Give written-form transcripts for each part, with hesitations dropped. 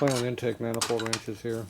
playing with intake manifold wrenches here.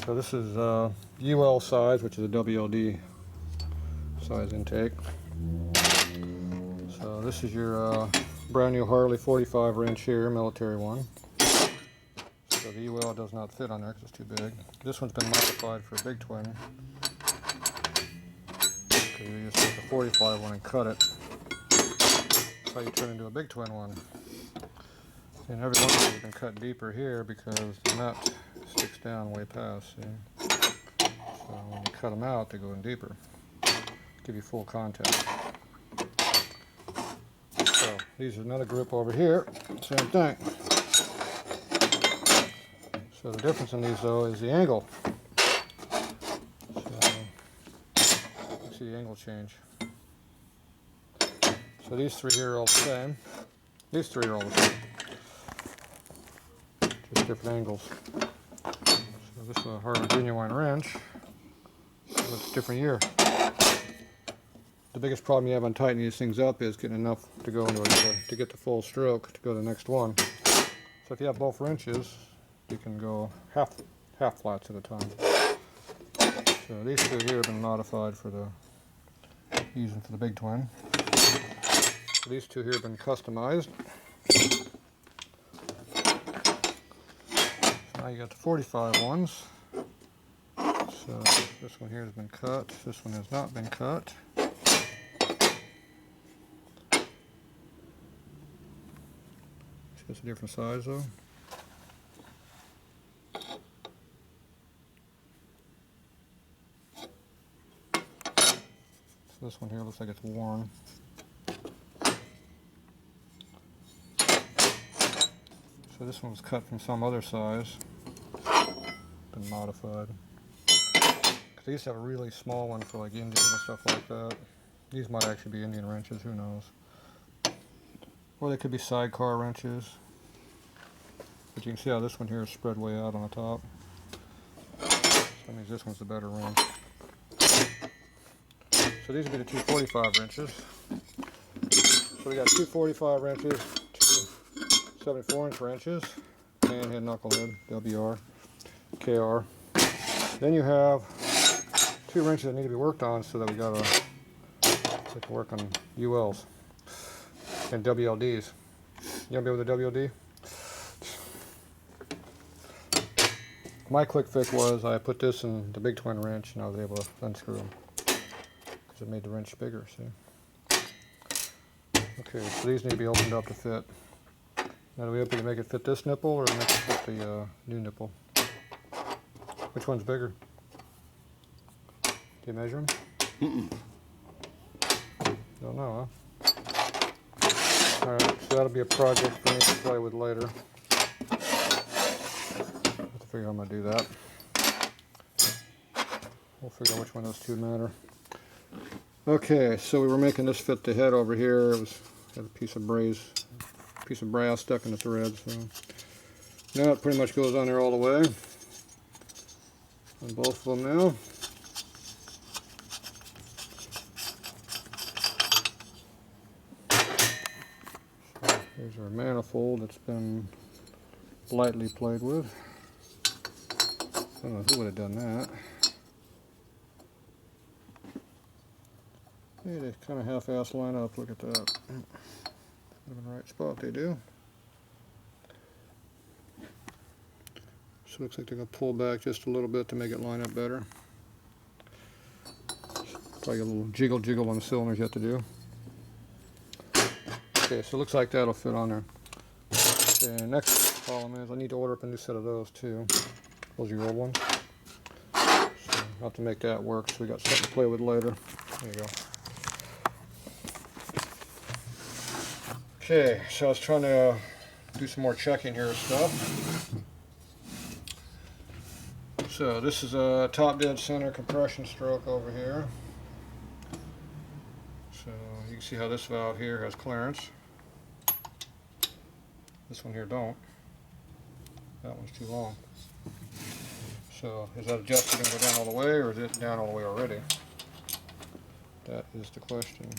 So this is UL size, which is a WLD size intake. So this is your brand new Harley 45 wrench here, military one. So the UL does not fit on there because it's too big. This one's been modified for a big twin. Because you just take the 45 one and cut it. That's how you turn into a big twin one. And every one of these has been cut deeper here because the nut sticks down way past. See? So when you cut them out, they go in deeper. Give you full contact. So these are another group over here. Same thing. So the difference in these though is the angle. So you see the angle change. So these three here are all the same. These three are all the same. Just different angles. So this is a Harley genuine wrench. So it's a different year. The biggest problem you have on tightening these things up is getting enough to go into it to get the full stroke to go to the next one. So if you have both wrenches, you can go half flats at a time. So these two here have been modified for the using for the big twin. So these two here have been customized. So now you got the 45 ones. So this one here has been cut. This one has not been cut. It's a different size though. So this one here looks like it's worn. So this one was cut from some other size. Been modified. Because I used to have a really small one for like Indian and stuff like that. These might actually be Indian wrenches, who knows. Or they could be sidecar wrenches. But you can see how this one here is spread way out on the top. So that means this one's the better wrench. So these would be the two 45 wrenches. So we got two 45 wrenches, two 74-inch wrenches, manhead, knucklehead, WR, KR. Then you have two wrenches that need to be worked on so that we got so we can work on ULs and WLDs. You want to be with a WLD? My quick fix was I put this in the big twin wrench and I was able to unscrew them because it made the wrench bigger, see? Okay, so these need to be opened up to fit. Now do we open to make it fit this nipple or make it fit the new nipple? Which one's bigger? Do you measure them? Don't know, huh? Alright, so that'll be a project for me to play with later. Figure out how I'm going to do that. We'll figure out which one of those two matter. Okay, so we were making this fit the head over here. It had a piece of brass stuck in the thread. So now it pretty much goes on there all the way. On both of them now. So here's our manifold that's been lightly played with. I don't know who would have done that. Yeah, they kind of half-ass line up. Look at that. In the right spot, they do. So it looks like they're going to pull back just a little bit to make it line up better. Probably a little jiggle on the cylinders you have to do. Okay, so it looks like that'll fit on there. Okay, next problem is I need to order up a new set of those too. Those are your old ones. So I'll have to make that work so we got something to play with later. There you go. Okay, so I was trying to do some more checking here of stuff. So this is a top dead center compression stroke over here. So you can see how this valve here has clearance. This one here don't. That one's too long. So is that adjuster going to go down all the way, or is it down all the way already? That is the question.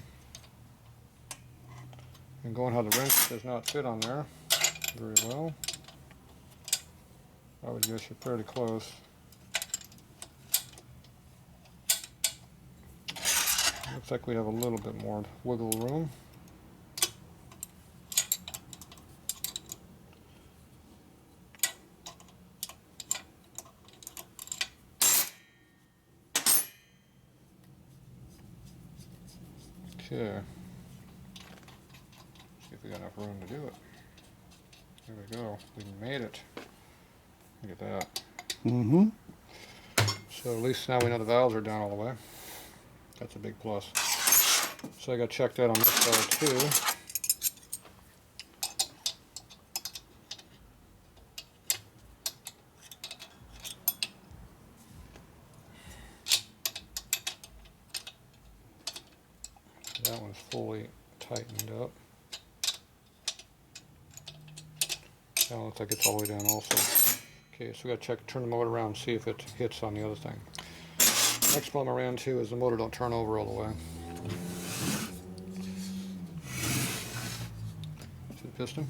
And going how the wrench does not fit on there very well. I would guess you're pretty close. Looks like we have a little bit more wiggle room. Okay. See if we got enough room to do it. There we go. We made it. Look at that. Mm-hmm. So at least now we know the valves are down all the way. That's a big plus. So I got to check that on this side too. That one's fully tightened up. That one looks like it's all the way down also. Okay, so we got to check, turn the motor around and see if it hits on the other thing. Next problem I ran into is the motor don't turn over all the way. See the piston?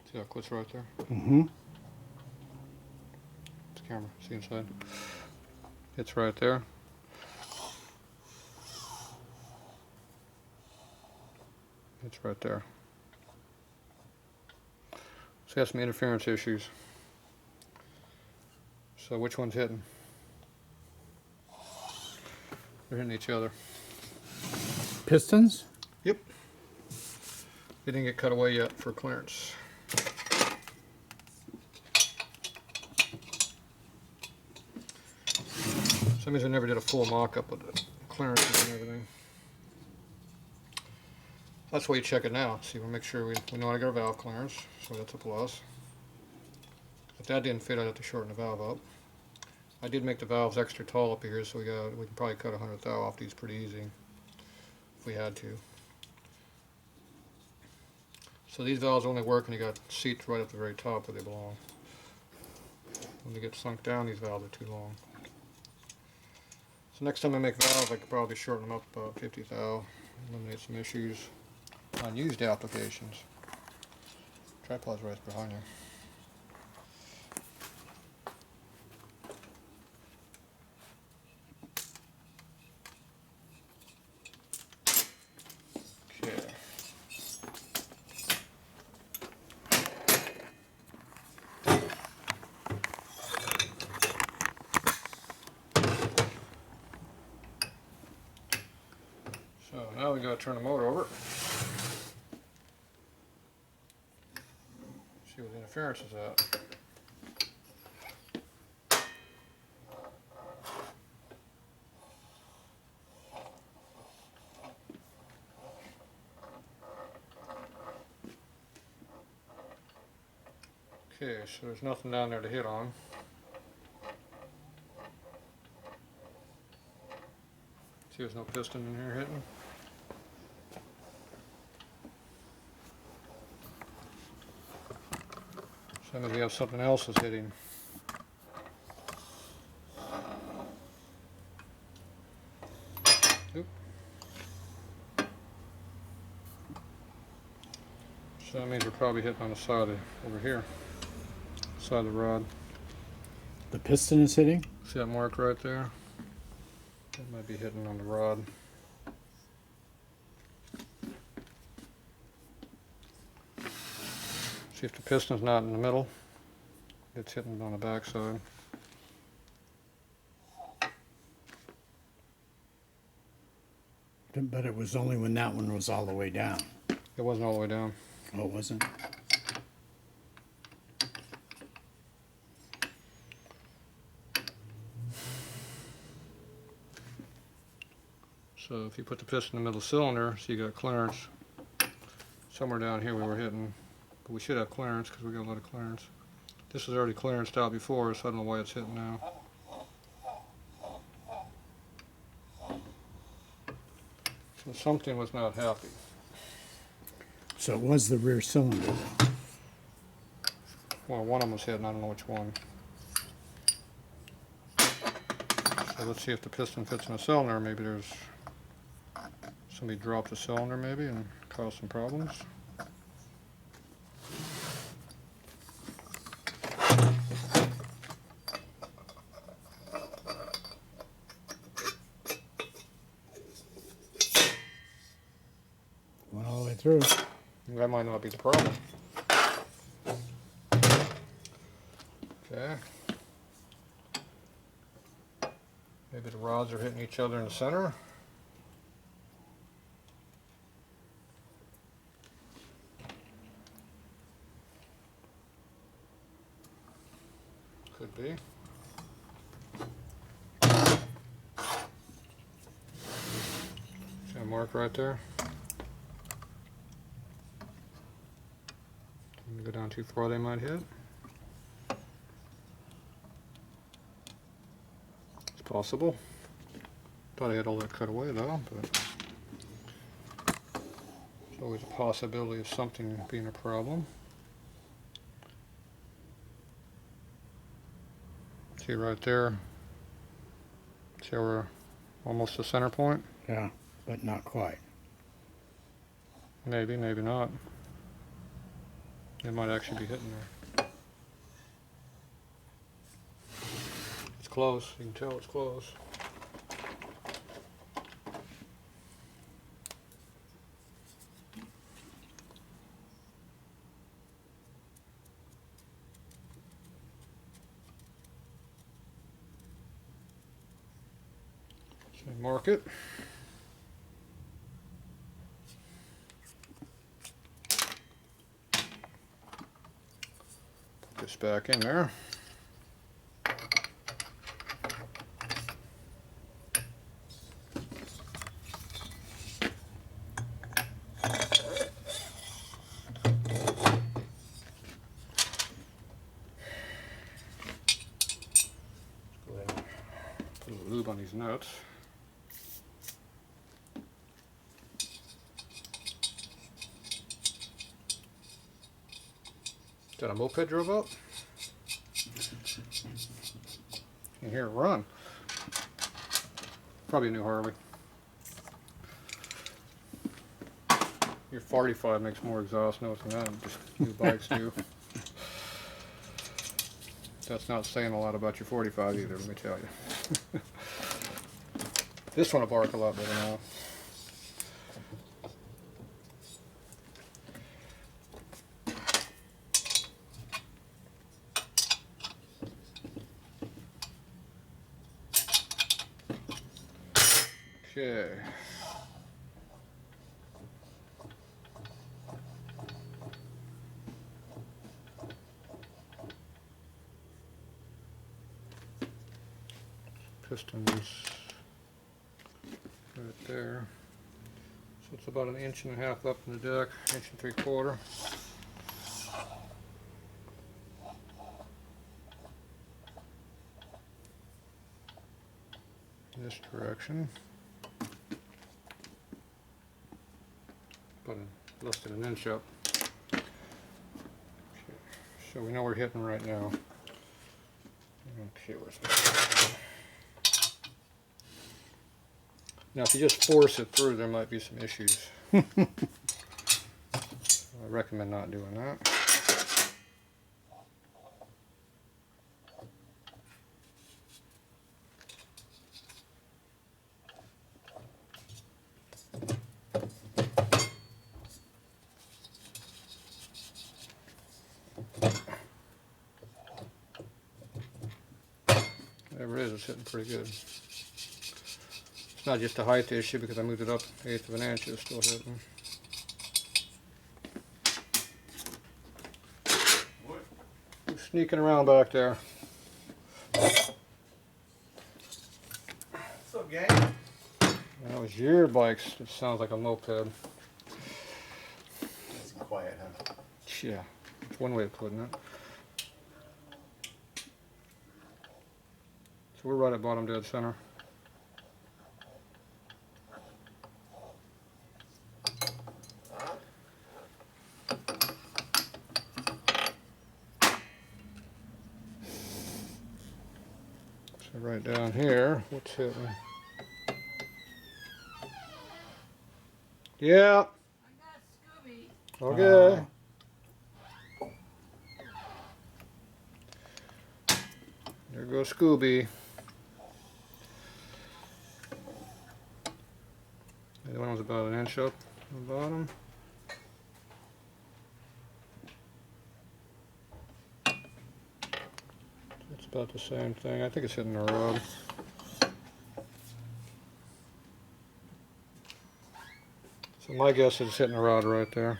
See how it quits right there? Mm-hmm. It's the camera, see inside? It's right there. It's right there. So got some interference issues. So which one's hitting? They're hitting each other. Pistons? Yep. They didn't get cut away yet for clearance. So that means I never did a full mock-up of the clearances and everything. That's why you check it now. See, we'll make sure we know how to get our valve clearance, so that's a plus. If that didn't fit, I'd have to shorten the valve up. I did make the valves extra tall up here, so we can probably cut 100 thou off these pretty easy if we had to. So these valves only work when you got seats right at the very top where they belong. When they get sunk down, these valves are too long. So next time I make valves, I could probably shorten them up about 50 thou, eliminate some issues on used applications. Tripod's right behind you. Okay. So now we gotta turn the motor over. See where the interference is at. Okay, so there's nothing down there to hit on. See, there's no piston in here hitting. So maybe we have something else that's hitting. Oop. So that means we're probably hitting on the side of, over here, side of the rod. The piston is hitting? See that mark right there? That might be hitting on the rod. See if the piston's not in the middle, it's hitting on the back side. But it was only when that one was all the way down. It wasn't all the way down. Oh, it wasn't? So if you put the piston in the middle cylinder, so you got clearance. Somewhere down here we were hitting, but we should have clearance because we got a lot of clearance. This was already clearanced out before, so I don't know why it's hitting now. So something was not happy. So it was the rear cylinder. Well, one of them was hitting, I don't know which one. So let's see if the piston fits in a cylinder. Maybe there's somebody dropped a cylinder maybe and caused some problems. Went all the way through. That might not be the problem. Okay. Maybe the rods are hitting each other in the center. Could be. See a mark right there? Go down too far, they might hit. It's possible. Thought I had all that cut away though, but there's always a possibility of something being a problem. See right there? See how we're almost the center point? Yeah, but not quite. Maybe, maybe not. It might actually be hitting there. It's close. You can tell it's close. So mark it. This back in there. Go ahead and put a little lube on these nuts. Is that a moped drove up? You hear it run. Probably a new Harley. Your 45 makes more exhaust noise than that. Just new bikes do. That's not saying a lot about your 45 either, let me tell you. This one will bark a lot better now. Okay. Pistons right there. So it's about 1.5 inches up in the deck, 1.75 inches. This direction. About less than 1 inch up. Okay. So we know we're hitting right now. Okay, where's this? Now if you just force it through, there might be some issues. I recommend not doing that. Whatever it is, it's hitting pretty good. It's not just a height issue because I moved it up 1/8 of an inch, it's still hitting. Who's sneaking around back there? What's up, gang? That was your bikes. It sounds like a moped. It's quiet, huh? Yeah, it's one way of putting it. So we're right at bottom dead center. So right get down here. What's hitting? Yeah. Okay. There goes Scooby. The other one was about an inch up on the bottom. It's about the same thing. I think it's hitting the rod. So my guess is it's hitting the rod right there.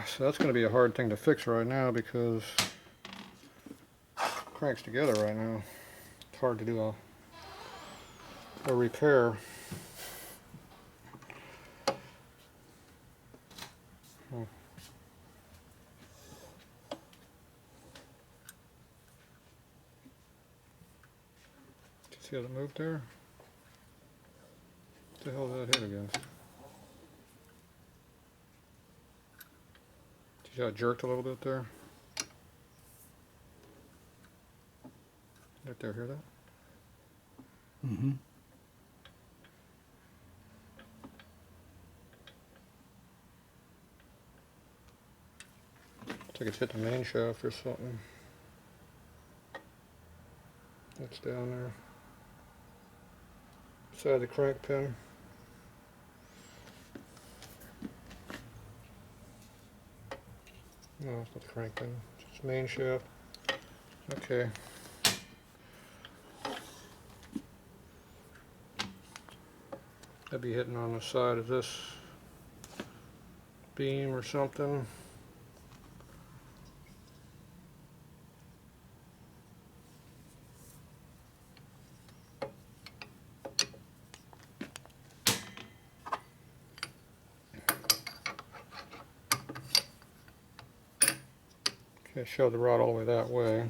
So that's going to be a hard thing to fix right now because it cranks together right now. It's hard to do a repair. See how it moved there? What the hell did that hit against? See how it jerked a little bit there? Right there, hear that? Mm-hmm. Looks like it's hit the main shaft or something. That's down there. Side of the crank pin. No, it's not the crank pin. It's just main shaft. Okay. That'd be hitting on the side of this beam or something. Okay, show the rod all the way that way.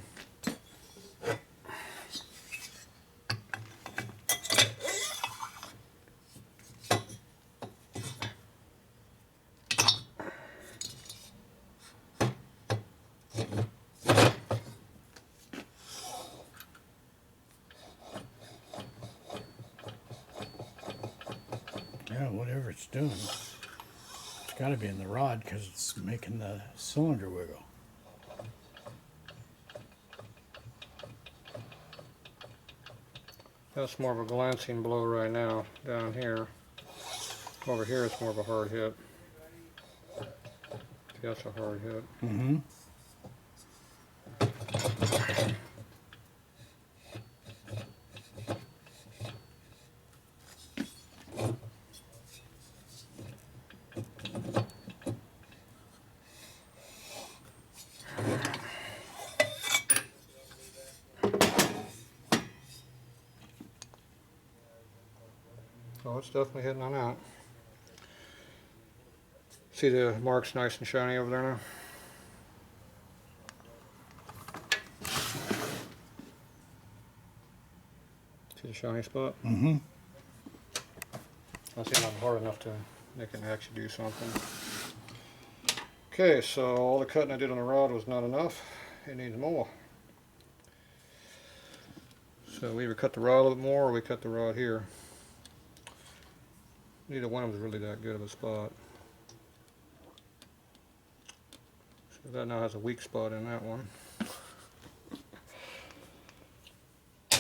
Yeah, whatever it's doing. It's got to be in the rod because it's making the cylinder wiggle. That's more of a glancing blow right now, down here. Over here it's more of a hard hit. See, that's a hard hit. Mm-hmm. Oh, it's definitely hitting on that. See the marks nice and shiny over there now? See the shiny spot? Mm-hmm. That's not hard enough to make it actually do something. Okay, so all the cutting I did on the rod was not enough. It needs more. So we either cut the rod a little more or we cut the rod here. Neither one of them is really that good of a spot. So that now has a weak spot in that one.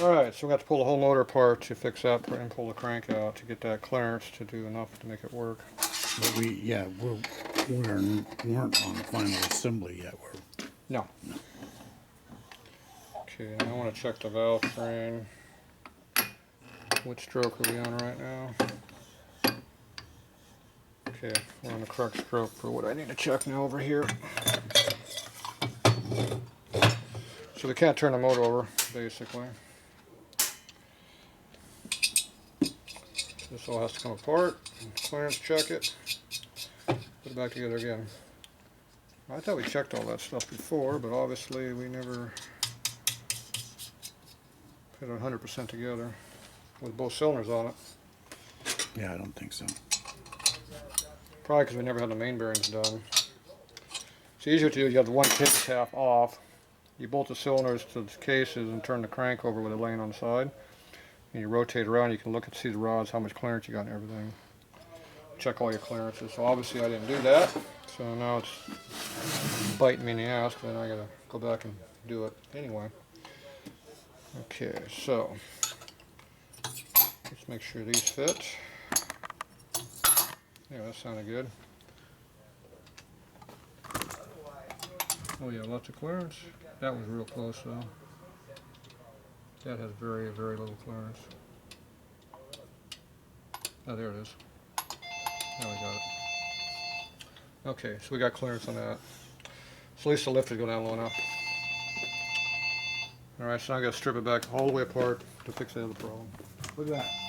Alright, so we got to pull the whole motor apart to fix that and pull the crank out to get that clearance to do enough to make it work. But we weren't on the final assembly yet. No. Okay, now I want to check the valve train. Which stroke are we on right now? Okay, we're on the correct stroke for what I need to check now over here. So we can't turn the motor over, basically. This all has to come apart, clearance check it, put it back together again. I thought we checked all that stuff before, but obviously we never put it 100% together with both cylinders on it. Yeah, I don't think so. Probably because we never had the main bearings done. It's easier to do. You have the one case half off. You bolt the cylinders to the cases and turn the crank over with it laying on the side. And you rotate around. You can look and see the rods, how much clearance you got and everything. Check all your clearances. So obviously I didn't do that. So now it's biting me in the ass. Then I gotta go back and do it anyway. Okay, so let's make sure these fit. Yeah, that sounded good. Oh yeah, lots of clearance. That was real close though. That has very, very little clearance. Oh, there it is. Now we got it. Okay, so we got clearance on that. So at least the lifters go down low enough. Alright, so now I gotta strip it back all the way apart to fix the other problem. Look at that.